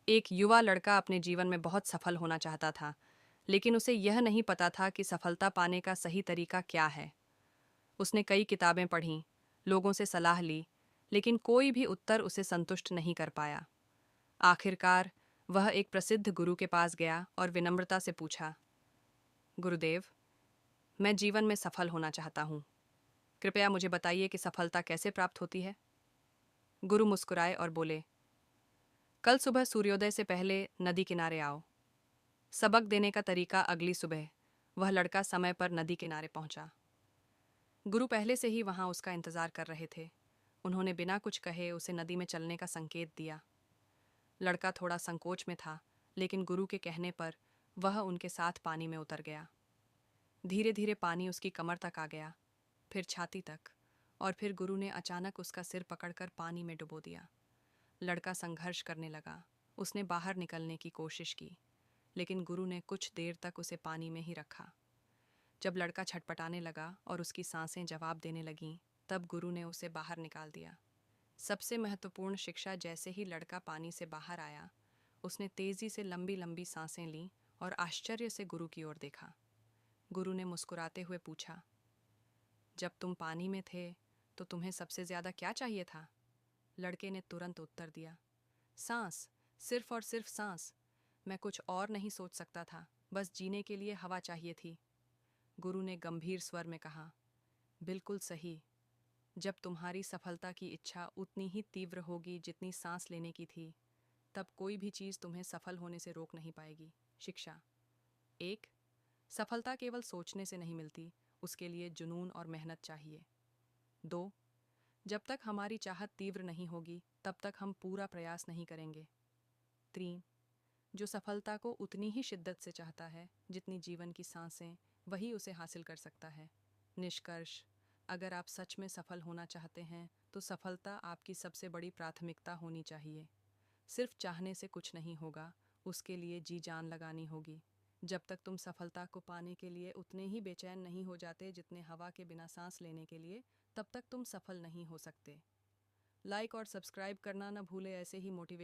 एक युवा लड़का अपने जीवन में बहुत सफल होना चाहता था, लेकिन उसे यह नहीं पता था कि सफलता पाने का सही तरीका क्या है। उसने कई किताबें पढ़ीं, लोगों से सलाह ली, लेकिन कोई भी उत्तर उसे संतुष्ट नहीं कर पाया। आखिरकार वह एक प्रसिद्ध गुरु के पास गया और विनम्रता से पूछा, गुरुदेव, मैं जीवन में सफल होना चाहता हूँ। कृपया मुझे बताइए कि सफलता कैसे प्राप्त होती है। गुरु मुस्कुराए और बोले, कल सुबह सूर्योदय से पहले नदी किनारे आओ। सबक देने का तरीका अगली सुबह वह लड़का समय पर नदी किनारे पहुंचा। गुरु पहले से ही वहां उसका इंतजार कर रहे थे। उन्होंने बिना कुछ कहे उसे नदी में चलने का संकेत दिया। लड़का थोड़ा संकोच में था, लेकिन गुरु के कहने पर वह उनके साथ पानी में उतर गया। धीरे धीरे पानी उसकी कमर तक आ गया, फिर छाती तक, और फिर गुरु ने अचानक उसका सिर पकड़कर पानी में डुबो दिया। लड़का संघर्ष करने लगा। उसने बाहर निकलने की कोशिश की, लेकिन गुरु ने कुछ देर तक उसे पानी में ही रखा। जब लड़का छटपटाने लगा और उसकी सांसें जवाब देने लगीं, तब गुरु ने उसे बाहर निकाल दिया। सबसे महत्वपूर्ण शिक्षा, जैसे ही लड़का पानी से बाहर आया, उसने तेजी से लंबी लंबी सांसें लीं और आश्चर्य से गुरु की ओर देखा। गुरु ने मुस्कुराते हुए पूछा, जब तुम पानी में थे तो तुम्हें सबसे ज्यादा क्या चाहिए था? लड़के ने तुरंत उत्तर दिया, सांस, सिर्फ और सिर्फ सांस। मैं कुछ और नहीं सोच सकता था, बस जीने के लिए हवा चाहिए थी। गुरु ने गंभीर स्वर में कहा, बिल्कुल सही। जब तुम्हारी सफलता की इच्छा उतनी ही तीव्र होगी जितनी सांस लेने की थी, तब कोई भी चीज़ तुम्हें सफल होने से रोक नहीं पाएगी। शिक्षा एक, सफलता केवल सोचने से नहीं मिलती, उसके लिए जुनून और मेहनत चाहिए। दो, जब तक हमारी चाहत तीव्र नहीं होगी, तब तक हम पूरा प्रयास नहीं करेंगे। तीन, जो सफलता को उतनी ही शिद्दत से चाहता है जितनी जीवन की सांसें, वही उसे हासिल कर सकता है। निष्कर्ष, अगर आप सच में सफल होना चाहते हैं तो सफलता आपकी सबसे बड़ी प्राथमिकता होनी चाहिए। सिर्फ चाहने से कुछ नहीं होगा, उसके लिए जी जान लगानी होगी। जब तक तुम सफलता को पाने के लिए उतने ही बेचैन नहीं हो जाते जितने हवा के बिना सांस लेने के लिए, तब तक तुम सफल नहीं हो सकते। लाइक और सब्सक्राइब करना न भूले ऐसे ही मोटिवेट